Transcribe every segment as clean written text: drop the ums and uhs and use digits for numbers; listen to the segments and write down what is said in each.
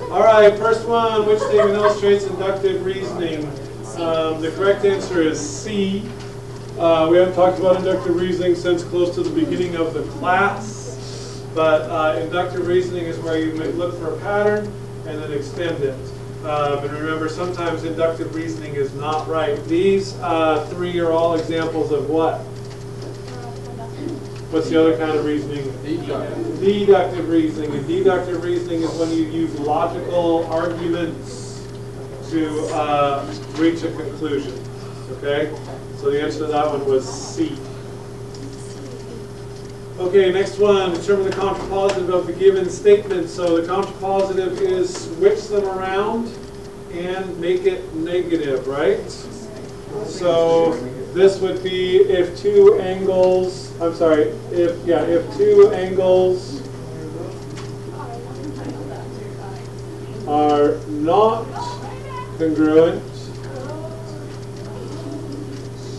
All right, first one, which statement illustrates inductive reasoning? The correct answer is C. We haven't talked about inductive reasoning since close to the beginning of the class, but inductive reasoning is where you look for a pattern and then extend it. And remember, sometimes inductive reasoning is not right. These three are all examples of what? What's the other kind of reasoning? Deductive. Deductive reasoning. And deductive reasoning is when you use logical arguments to reach a conclusion. Okay? So the answer to that one was C. Okay, next one. Determine the contrapositive of the given statement. So the contrapositive is switch them around and make it negative, right? So this would be if two angles, if two angles are not congruent,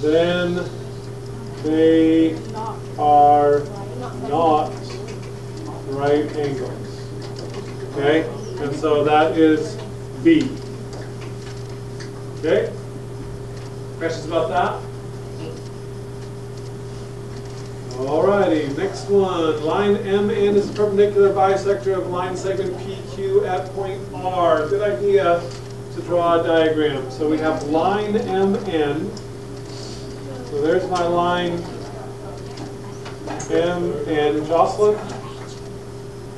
then they are not right angles. Okay? And so that is B. Okay? Questions about that? Alrighty, next one. Line MN is a perpendicular bisector of line segment PQ at point R. Good idea to draw a diagram. So we have line MN. So there's my line MN. Jocelyn?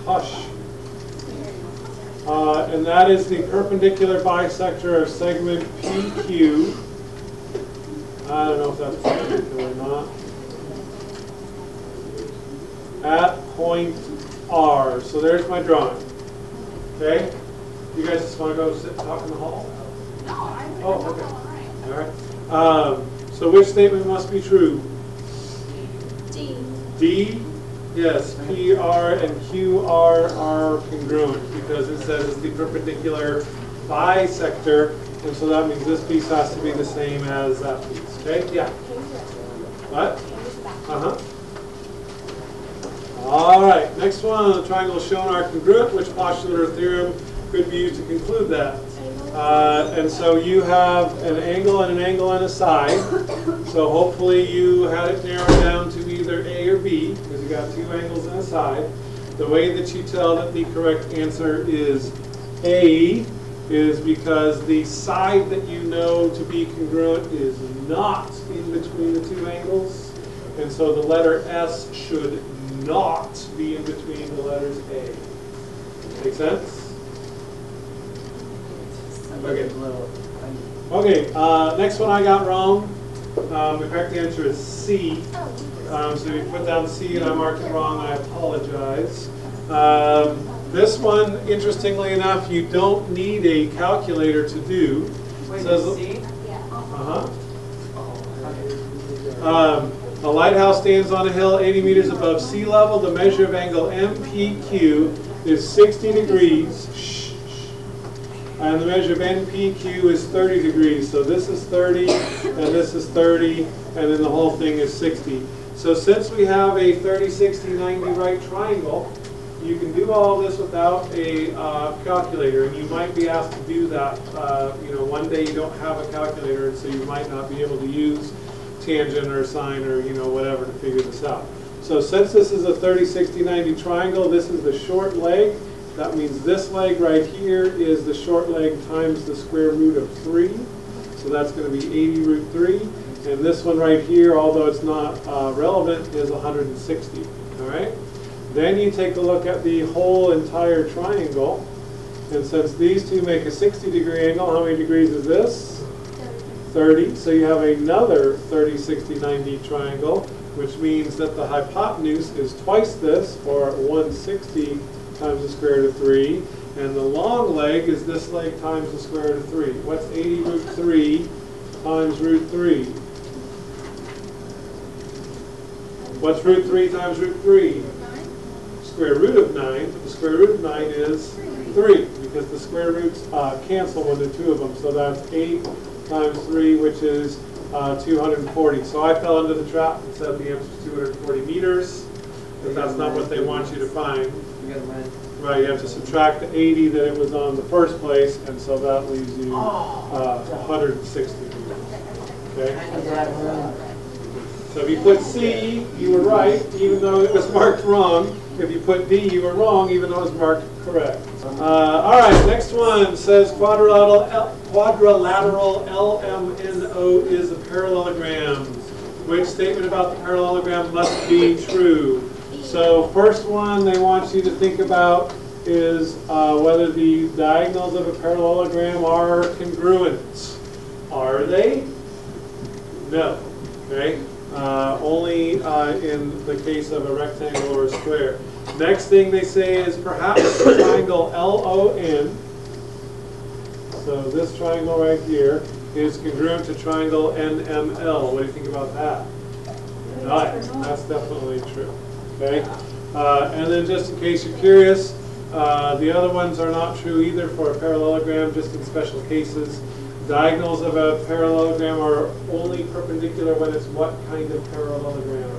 Hush. And that is the perpendicular bisector of segment PQ. I don't know if that's perpendicular or not. At point R. So there's my drawing. Okay? You guys just want to go sit and talk in the hall? No, I'm okay. All right. So which statement must be true? D. D? Yes, PR and QR are congruent because it says it's the perpendicular bisector, and so that means this piece has to be the same as that piece. Okay? Yeah. What? All right, next one. The triangles shown are congruent. Which postulate or theorem could be used to conclude that? And so you have an angle and a side. So hopefully you had it narrowed down to either A or B, because you got two angles and a side. The way that you tell that the correct answer is A is because the side that you know to be congruent is not in between the two angles. And so the letter S should not be in between the letters A. Make sense? Okay. Okay. Next one I got wrong. The correct answer is C. So you put down C and I marked it wrong. I apologize. This one, interestingly enough, you don't need a calculator to do. Wait, Says, C? A lighthouse stands on a hill 80 meters above sea level. The measure of angle MPQ is 60 degrees. And the measure of NPQ is 30 degrees. So this is 30, and this is 30, and then the whole thing is 60. So since we have a 30, 60, 90 right triangle, you can do all this without a calculator. And you might be asked to do that. One day you don't have a calculator, and so you might not be able to use tangent or sine or whatever to figure this out. So since this is a 30, 60, 90 triangle, this is the short leg. That means this leg right here is the short leg times the square root of 3. So that's going to be 80 root 3. And this one right here, although it's not relevant, is 160. All right? Then you take a look at the whole entire triangle. And since these two make a 60-degree angle, how many degrees is this? 30. So you have another 30, 60, 90 triangle, which means that the hypotenuse is twice this, or 160 times the square root of 3. And the long leg is this leg times the square root of 3. What's 80 root 3 times root 3? What's root 3 times root 3? Square root of 9. But the square root of 9 is 3, because the square roots cancel when there are two of them. So that's 8 times 3, which is 240. So I fell into the trap and said the answer is 240 meters. But that's not what they want you to find. get mine. Right, you have to subtract the 80 that it was on the first place, and so that leaves you 160 degrees. Okay? So if you put C, you were right, even though it was marked wrong. If you put D, you were wrong, even though it was marked correct. All right, next one says quadrilateral LMNO is a parallelogram. Which statement about the parallelogram must be true? So first one they want you to think about is whether the diagonals of a parallelogram are congruent. Are they? No. Okay. Only in the case of a rectangle or a square. Next thing they say is perhaps the triangle LON, so this triangle right here, is congruent to triangle NML. What do you think about that? Right, that's definitely true. Okay, and then just in case you're curious, the other ones are not true either for a parallelogram, just in special cases. Diagonals of a parallelogram are only perpendicular when it's what kind of parallelogram?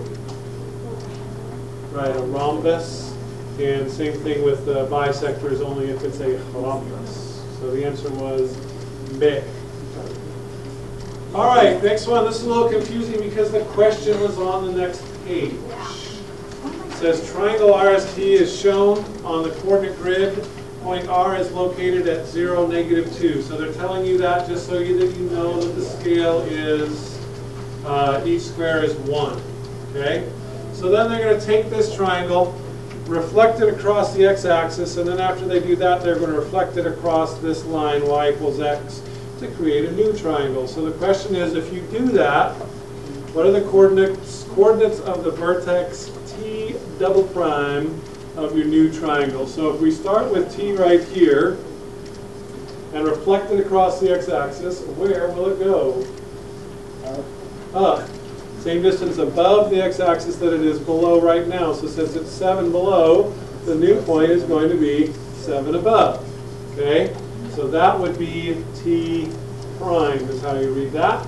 Right, a rhombus. And same thing with bisectors, only if it's a rhombus. So the answer was B. All right, next one. This is a little confusing because the question was on the next page. It says triangle RST is shown on the coordinate grid. Point R is located at 0, -2. So they're telling you that just so that you know that the scale is, each square is 1. Okay? So then they're going to take this triangle, reflect it across the x-axis, and then after they do that, they're going to reflect it across this line, y = x, to create a new triangle. So the question is, if you do that, what are the coordinates of the vertex T double prime of your new triangle? So if we start with T right here and reflect it across the x-axis, where will it go? Up. Same distance above the x-axis that it is below right now. So since it's 7 below, the new point is going to be 7 above. Okay? So that would be T prime is how you read that.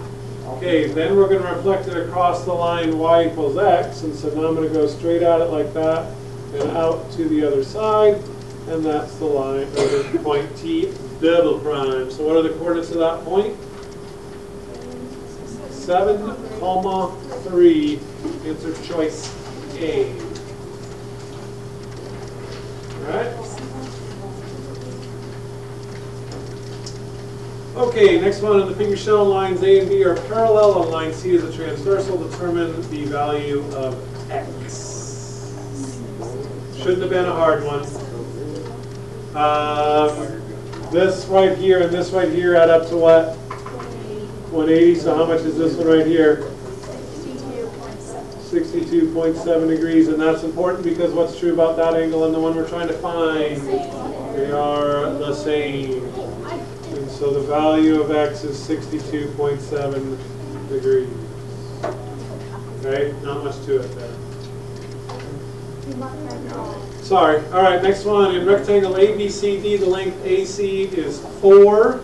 Okay, then we're going to reflect it across the line y = x. And so now I'm going to go straight at it like that and out to the other side. And that's the line, or the point T double prime. So what are the coordinates of that point? 7, 3, answer choice A. All right? Okay, next one on the figure shown, lines A and B are parallel on line C is a transversal. Determine the value of x. Shouldn't have been a hard one. This right here and this right here add up to what? 180, so how much is this one right here? 62.7 degrees, and that's important because what's true about that angle and the one we're trying to find? They are the same. And so the value of x is 62.7 degrees. Okay, not much to it there. Sorry. All right, next one. In rectangle ABCD, the length AC is 4.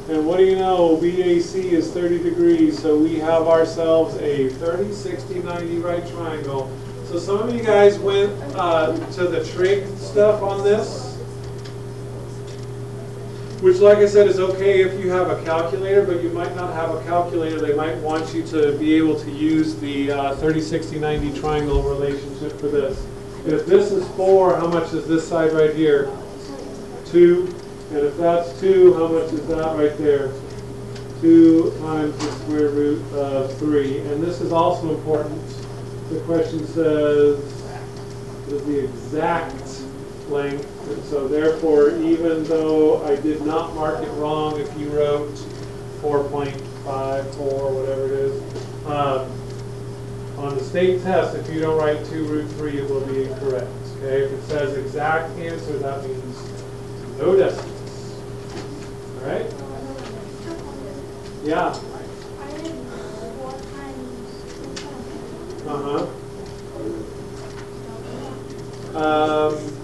And what do you know? BAC is 30 degrees, so we have ourselves a 30, 60, 90 right triangle. So some of you guys went to the trig stuff on this, which, like I said, is okay if you have a calculator, but you might not have a calculator. They might want you to be able to use the 30, 60, 90 triangle relationship for this. If this is 4, how much is this side right here? 2. And if that's 2, how much is that right there? 2 times the square root of 3. And this is also important. The question says the exact length. And so therefore, even though I did not mark it wrong, if you wrote 4.54, whatever it is, on the state test, if you don't write 2 root 3, it will be incorrect. Okay? If it says exact answer, that means no decimals. All right? Yeah. Uh-huh.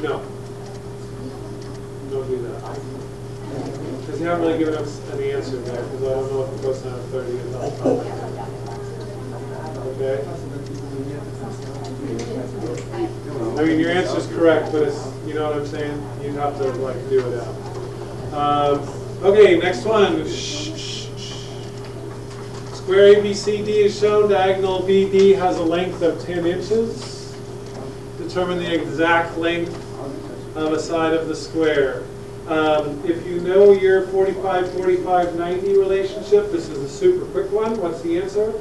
No. Don't do that. Because you haven't really given us an answer there, because I don't know what the cosine of 30 is. Okay? I mean, your answer is correct, but it's, you know what I'm saying? You'd have to like do it out. Okay, next one. Square ABCD is shown. Diagonal BD has a length of 10 inches. Determine the exact length of a side of the square. If you know your 45-45-90 relationship, this is a super quick one. What's the answer?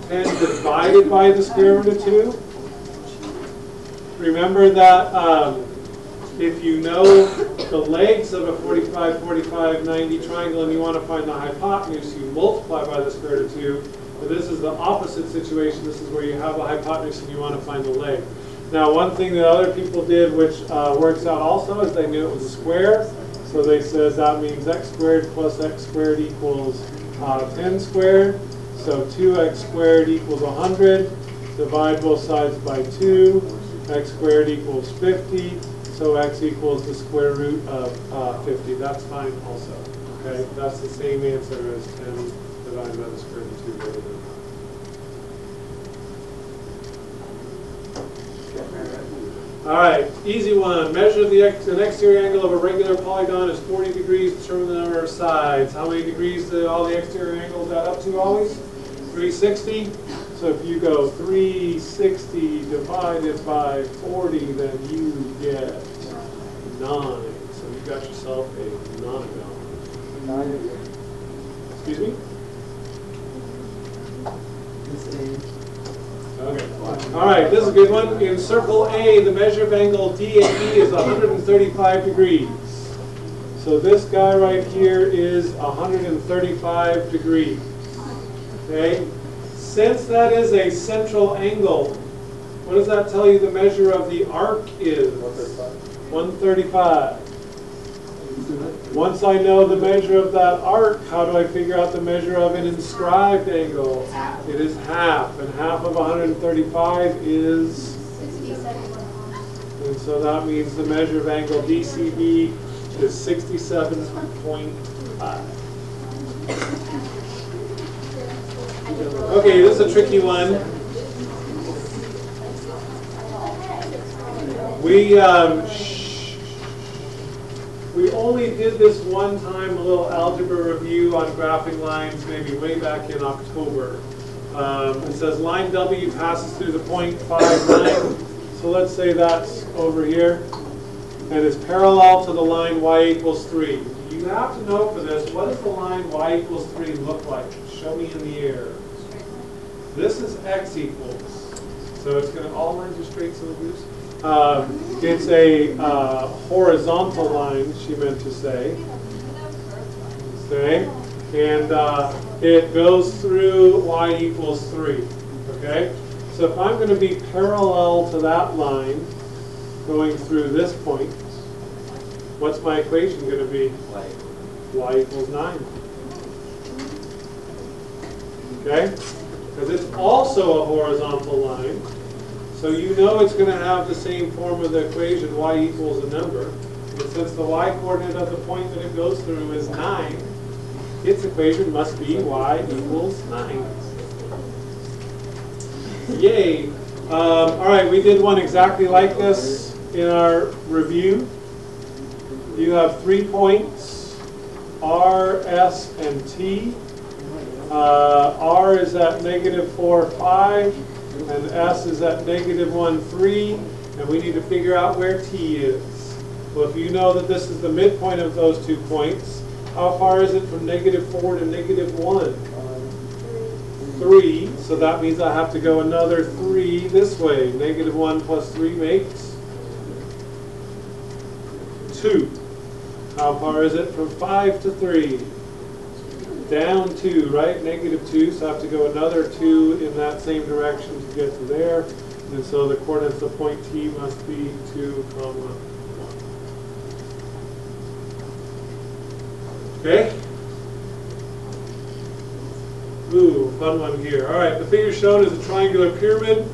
10 divided by the square root of 2. Remember that if you know the legs of a 45-45-90 triangle and you want to find the hypotenuse, you multiply by the square root of 2. But this is the opposite situation. This is where you have a hypotenuse and you want to find the leg. Now, one thing that other people did, which works out also, is they knew it was a square. So they said that means x squared plus x squared equals 10 squared. So 2x squared equals 100. Divide both sides by 2. X squared equals 50. So x equals the square root of 50. That's fine also. Okay, that's the same answer as 10 divided by the square root of 2 greater than 9. All right, easy one. Measure an exterior angle of a regular polygon is 40 degrees. Determine the number of sides. How many degrees do all the exterior angles add up to always? 360. So if you go 360 divided by 40, then you get 9. So you got yourself a nonagon. Excuse me? Okay. All right, this is a good one. In circle A, the measure of angle DAB is 135 degrees. So this guy right here is 135 degrees. Okay? Since that is a central angle, what does that tell you the measure of the arc is? 135. Once I know the measure of that arc, how do I figure out the measure of an inscribed angle? It is half, and half of 135 is? 67. And so that means the measure of angle DCB is 67.5. Okay, this is a tricky one. We only did this one time, a little algebra review on graphing lines, maybe way back in October. It says line W passes through the point 5,9. So let's say that's over here. And is parallel to the line y equals 3. You have to know for this, what does the line y equals 3 look like? Show me in the air. This is x equals. So it's going to, all lines are straight, so loose. It's a horizontal line, she meant to say. Okay? And it goes through y equals 3. Okay? So if I'm going to be parallel to that line, going through this point, what's my equation going to be? Y equals 9. Okay? Because it's also a horizontal line. So you know it's going to have the same form of the equation, y equals a number. And since the y coordinate of the point that it goes through is 9, its equation must be y equals 9. Yay! All right, we did one exactly like this in our review. You have 3 points, R, S, and T. R is at -4, 5, and S is at -1, 3, and we need to figure out where T is. Well, if you know that this is the midpoint of those 2 points, how far is it from -4 to -1? 3, so that means I have to go another 3 this way. -1 plus 3 makes 2. How far is it from 5 to 3? Down 2, right? -2, so I have to go another 2 in that same direction to get to there. And so the coordinates of point T must be 2, 1. Okay? Ooh, fun one here. All right, the figure shown is a triangular pyramid.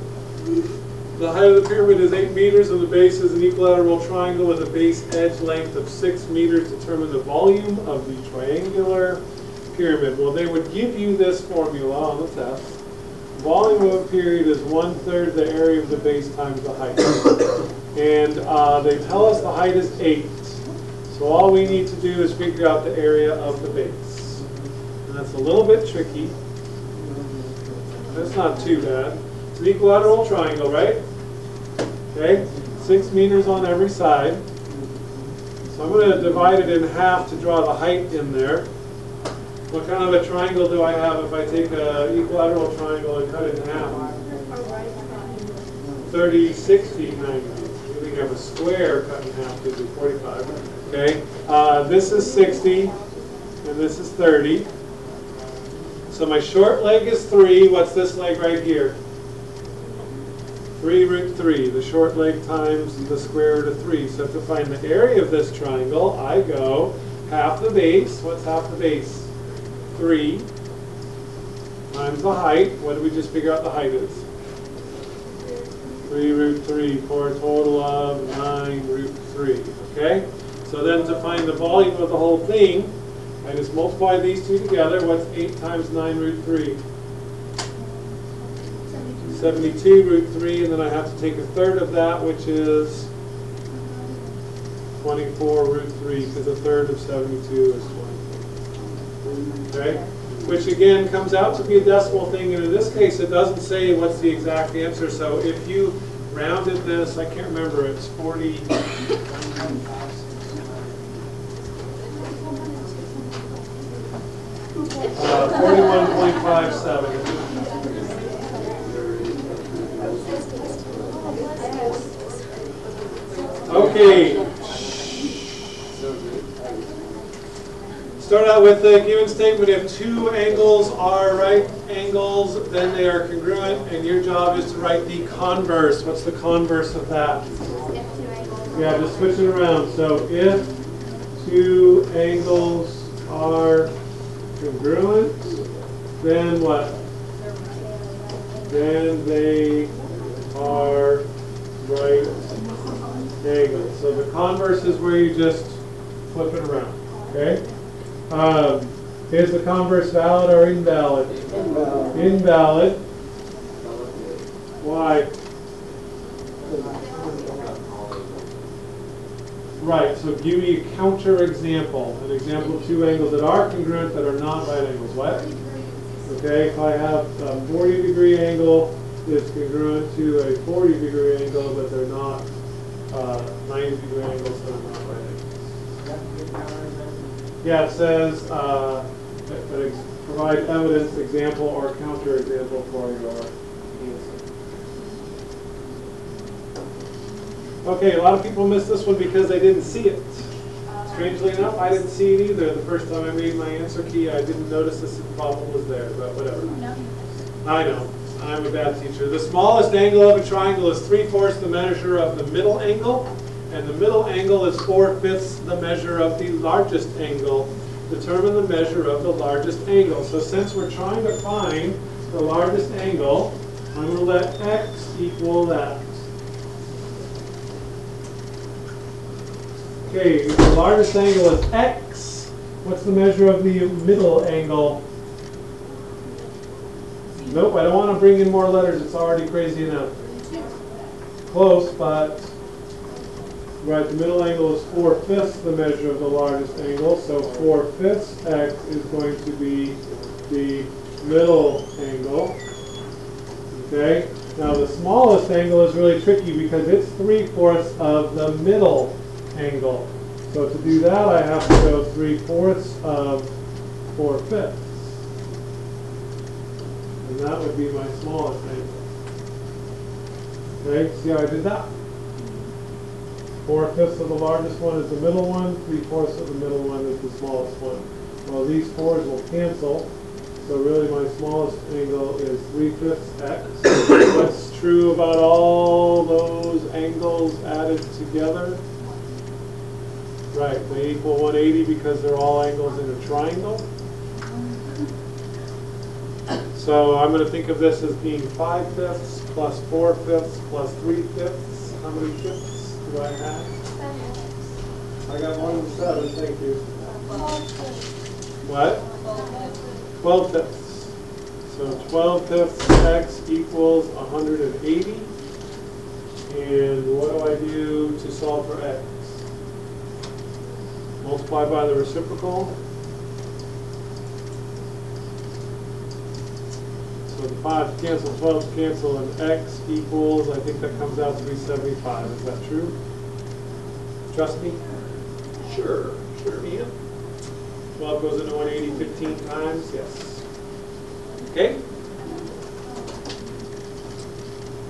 The height of the pyramid is 8 meters and the base is an equilateral triangle with a base edge length of 6 meters. Determine the volume of the triangular pyramid. Well, they would give you this formula on the test. volume of a period is 1/3 the area of the base times the height. And they tell us the height is 8. So all we need to do is figure out the area of the base. And that's a little bit tricky. That's not too bad. It's an equilateral triangle, right? Okay, 6 meters on every side. So I'm going to divide it in half to draw the height in there. What kind of a triangle do I have if I take an equilateral triangle and cut it in half? 30, 60, 90. We can have a square cut in half to do 45. Okay, this is 60 and this is 30. So my short leg is 3. What's this leg right here? 3 root 3. The short leg times the square root of 3. So to find the area of this triangle, I go half the base. What's half the base? 3 times the height. What did we just figure out the height is? 3 root 3 for a total of 9 root 3. Okay? So then to find the volume of the whole thing, I just multiply these two together. What's 8 times 9 root 3? 72 root 3, and then I have to take 1/3 of that, which is 24 root 3, because 1/3 of 72 is 24. Okay? Which again comes out to be a decimal thing, and in this case it doesn't say what's the exact answer. So if you rounded this, I can't remember, it's 40. 41.57. Okay. Start out with the given statement. If two angles are right angles, then they are congruent, and your job is to write the converse. What's the converse of that? Yeah, just switch it around. So if two angles are congruent, then what? Then they are right angles. So the converse is where you just flip it around. Okay? Is the converse valid or invalid? Invalid. Invalid. Why? Right, so give me a counter example. An example of two angles that are congruent that are not right angles. What? Okay, if I have a 40-degree angle that's congruent to a 40-degree angle, but they're not 90-degree angles, so they're not right angles. Yeah, it says provide evidence, example, or counter example for your answer. Okay, a lot of people missed this one because they didn't see it. Strangely enough, I didn't see it either. The first time I made my answer key, I didn't notice this problem was there, but whatever. I know. I'm a bad teacher. The smallest angle of a triangle is 3/4 the measure of the middle angle, and the middle angle is 4/5 the measure of the largest angle. Determine the measure of the largest angle. So since we're trying to find the largest angle, I'm going to let x equal that. Okay, if the largest angle is x, what's the measure of the middle angle? Nope, I don't want to bring in more letters. It's already crazy enough. Close, but right, the middle angle is 4/5 the measure of the largest angle. So 4/5 x is going to be the middle angle. Okay, now the smallest angle is really tricky because it's 3/4 of the middle angle. So to do that, I have to go 3/4 of 4/5. And that would be my smallest angle. Okay, see how I did that? 4/5 of the largest one is the middle one, 3/4 of the middle one is the smallest one. Well, these 4's will cancel, so really my smallest angle is 3/5 x. What's true about all those angles added together? Right, they equal 180 because they're all angles in a triangle. So I'm going to think of this as being 5/5 plus 4/5 plus 3/5. How many fifths do I have? I got 1 and 7, thank you. What? 12 fifths. So 12/5 x equals 180. And what do I do to solve for x? Multiply by the reciprocal. So the 5 cancel, 12 cancel, and x equals, I think that comes out to be 75. Is that true? Trust me? Sure, Ian. 12 goes into 180 15 times, yes. Okay?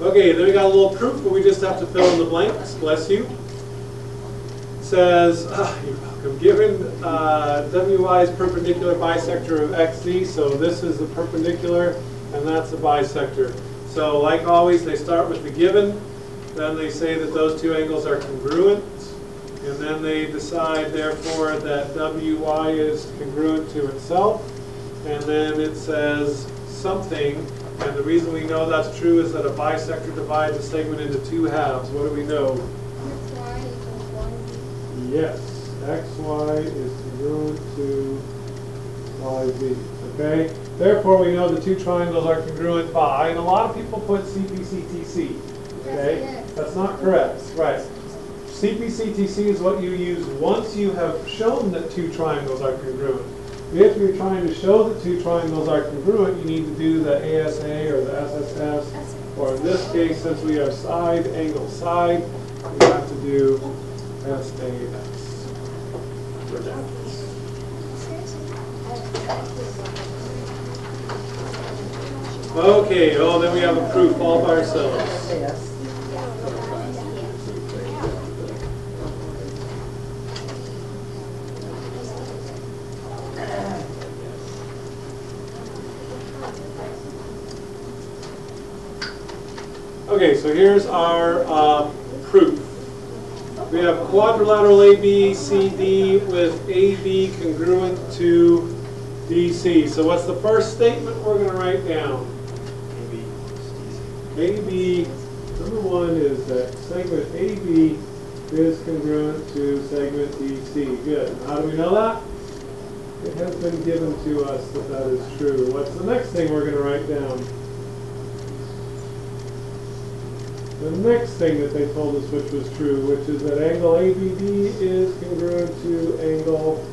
Okay, then we got a little proof, but we just have to fill in the blanks. Bless you. It says, you're welcome. Given WI is perpendicular bisector of XZ, so this is the perpendicular, and that's the bisector. So like always, they start with the given, then they say that those two angles are congruent, and then they decide, therefore, that WI is congruent to itself, and then it says something. And the reason we know that's true is that a bisector divides a segment into two halves. What do we know? XY equals 1Z. Yes, XY is congruent to YZ. Okay? Therefore, we know the two triangles are congruent by, and a lot of people put CPCTC. Okay? Yes. That's not correct. Right. CPCTC is what you use once you have shown that two triangles are congruent. If you're trying to show that two triangles are congruent, you need to do the ASA or the SSS, or in this case, since we have side, angle, side, we have to do SAS for that. Okay, oh, then we have a proof all by ourselves. Okay, so here's our proof. We have quadrilateral ABCD with AB congruent to DC. So what's the first statement we're going to write down? AB, number one is that segment AB is congruent to segment DC. Good. How do we know that? It has been given to us that that is true. What's the next thing we're going to write down? The next thing that they told us which was true, which is that angle ABD is congruent to angle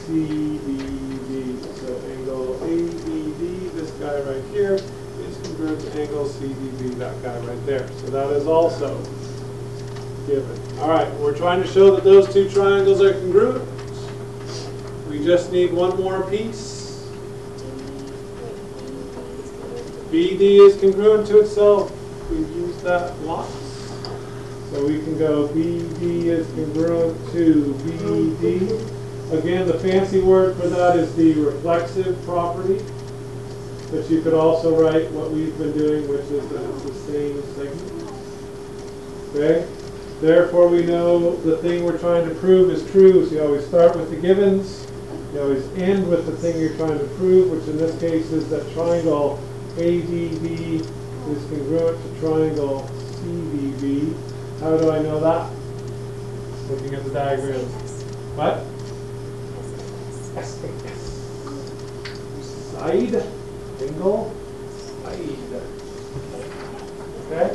CDD. So angle ABD, this guy right here, is congruent to angle CDD, that guy right there. So that is also given. All right, we're trying to show that those two triangles are congruent. We just need one more piece. BD is congruent to itself. We've used that lots. So we can go BD is congruent to BD. Again, the fancy word for that is the reflexive property. But you could also write what we've been doing, which is that it's the same segment. Okay? Therefore, we know the thing we're trying to prove is true. So you always start with the givens. You always end with the thing you're trying to prove, which in this case is that triangle ADB is congruent to triangle CDB. How do I know that? Looking at the diagram. What? SAS. Side, angle, side. Okay?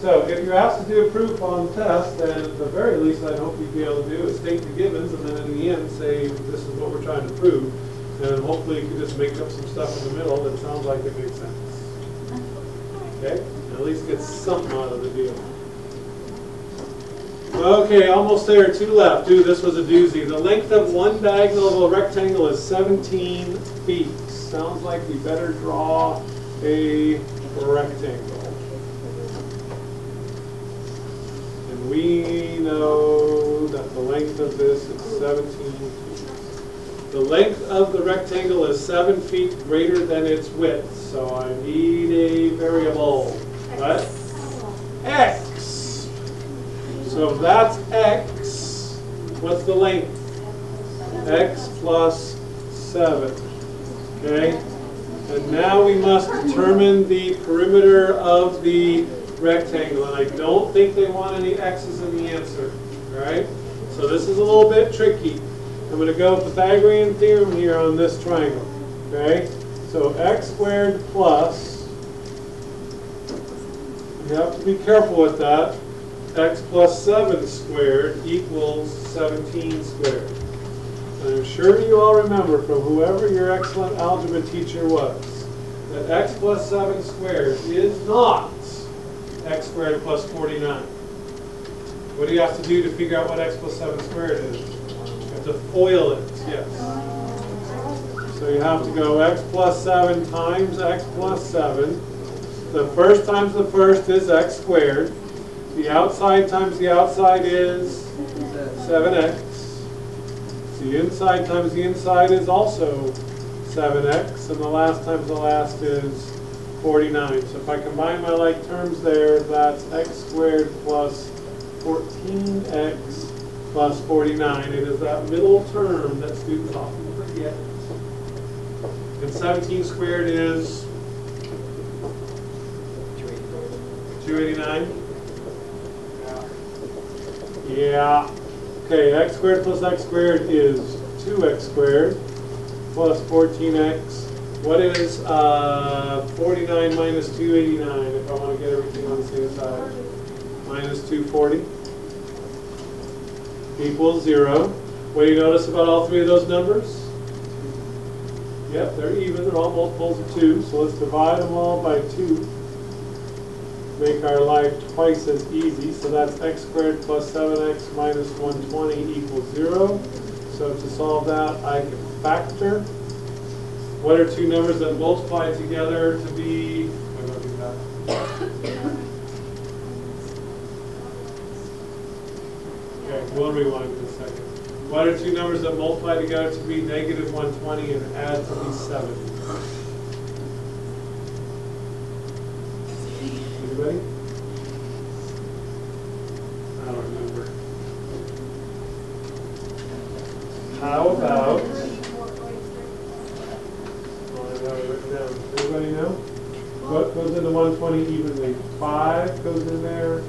So if you're asked to do a proof on the test, then at the very least I'd hope you'd be able to do is state the givens and then in the end say this is what we're trying to prove. And hopefully you can just make up some stuff in the middle that sounds like it makes sense. Okay? At least get something out of the deal. Okay, almost there. Two left. Dude, this was a doozy. The length of one diagonal of a rectangle is 17 feet. Sounds like we better draw a rectangle. And we know that the length of this is 17 feet. The length of the rectangle is 7 feet greater than its width. So I need a variable. What? X. So if that's X, what's the length? X plus 7. Okay? And now we must determine the perimeter of the rectangle. And I don't think they want any X's in the answer. Alright? So this is a little bit tricky. I'm going to go Pythagorean theorem here on this triangle. Okay? So x squared plus, you have to be careful with that, x plus 7 squared equals 17 squared. And I'm sure you all remember from whoever your excellent algebra teacher was, that x plus 7 squared is not x squared plus 49. What do you have to do to figure out what x plus 7 squared is? You have to FOIL it, yes. So you have to go x plus 7 times x plus 7. The first times the first is x squared. The outside times the outside is 7x. The inside times the inside is also 7x. And the last times the last is 49. So if I combine my like terms there, that's x squared plus 14x plus 49. It is that middle term that students often forget. And 17 squared is 289? Yeah. Okay, x squared plus x squared is 2x squared plus 14x. What is 49 minus 289 if I want to get everything on the same side? Minus 240 equals 0. What do you notice about all three of those numbers? Yep, they're even. They're all multiples of 2. So let's divide them all by 2. Make our life twice as easy. So that's x squared plus 7x minus 120 equals 0. So to solve that, I can factor. What are two numbers that multiply together to be? I'm going to do that. Okay, we'll rewind in a second. What are two numbers that multiply together to be negative 120 and add to be 7? Anybody? I don't remember. How about? Oh, I have it written down. Everybody know? What goes into 120 evenly? 5 goes in there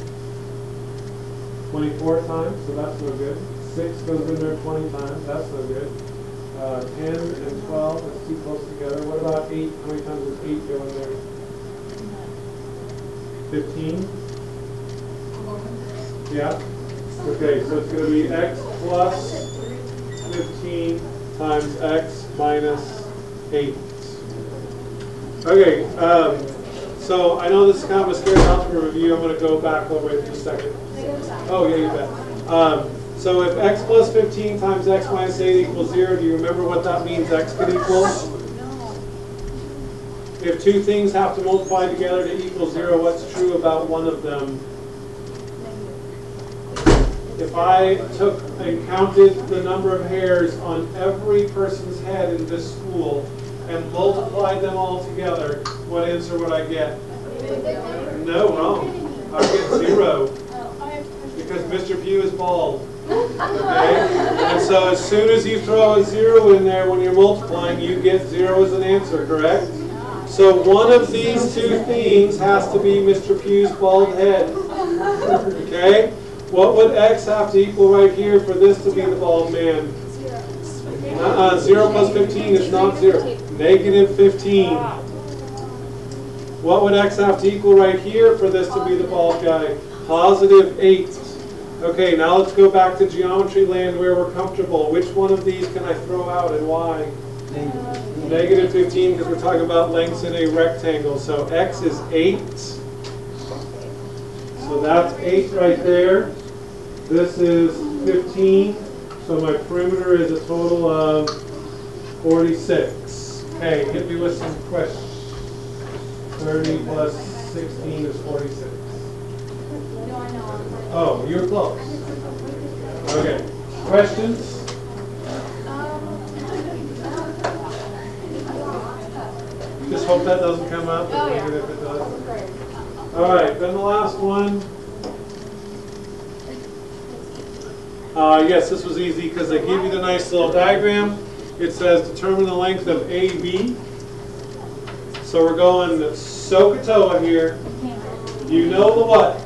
24 times, so that's no good. 6 goes in there 20 times, that's no good. 10 and 12, that's too close together. What about 8? How many times does 8 go in there? 15? Yeah? Okay, so it's going to be x plus 15 times x minus 8. Okay, so I know this is kind of a scary algebra review. I'm going to go back over it in just a second. Oh, yeah, you bet. So if x plus 15 times x minus 8 equals 0, do you remember what that means x could equal? If two things have to multiply together to equal 0, what's true about one of them? If I took and counted the number of hairs on every person's head in this school and multiplied them all together, what answer would I get? No, wrong. I would get 0. Because Mr. Pugh is bald. Okay? And so as soon as you throw a 0 in there when you're multiplying, you get 0 as an answer, correct? So one of these two things has to be Mr. Pugh's bald head. Okay? What would x have to equal right here for this to be the bald man? 0 plus 15 is not 0. Negative 15. What would x have to equal right here for this to be the bald guy? Positive 8. Okay, now let's go back to geometry land where we're comfortable. Which one of these can I throw out and why? Negative 15 because we're talking about lengths in a rectangle. So x is 8. So that's 8 right there. This is 15. So my perimeter is a total of 46. Okay, hit me with some questions. 30 plus 16 is 46. Oh, you're close. Okay. Questions? Just hope that doesn't come up. Oh, yeah. If it does. All right, then the last one. Yes, this was easy because they give you the nice little diagram. It says determine the length of AB. So we're going SOHCAHTOA here. You know the what?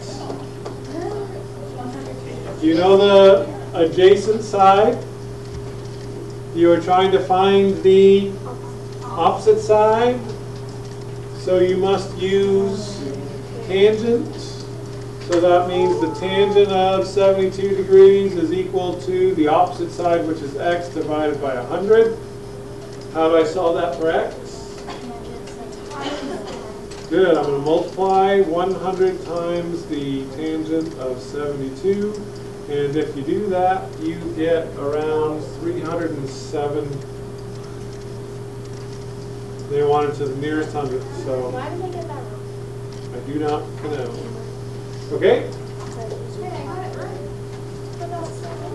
You know the adjacent side. You are trying to find the opposite side. So you must use tangent. So that means the tangent of 72 degrees is equal to the opposite side, which is x, divided by 100. How do I solve that for x? Good, I'm going to multiply 100 times the tangent of 72. And if you do that, you get around 307. They want it to the nearest hundred, so Why did I get that wrong? I do not know. Okay? Wait, I got it right. But that's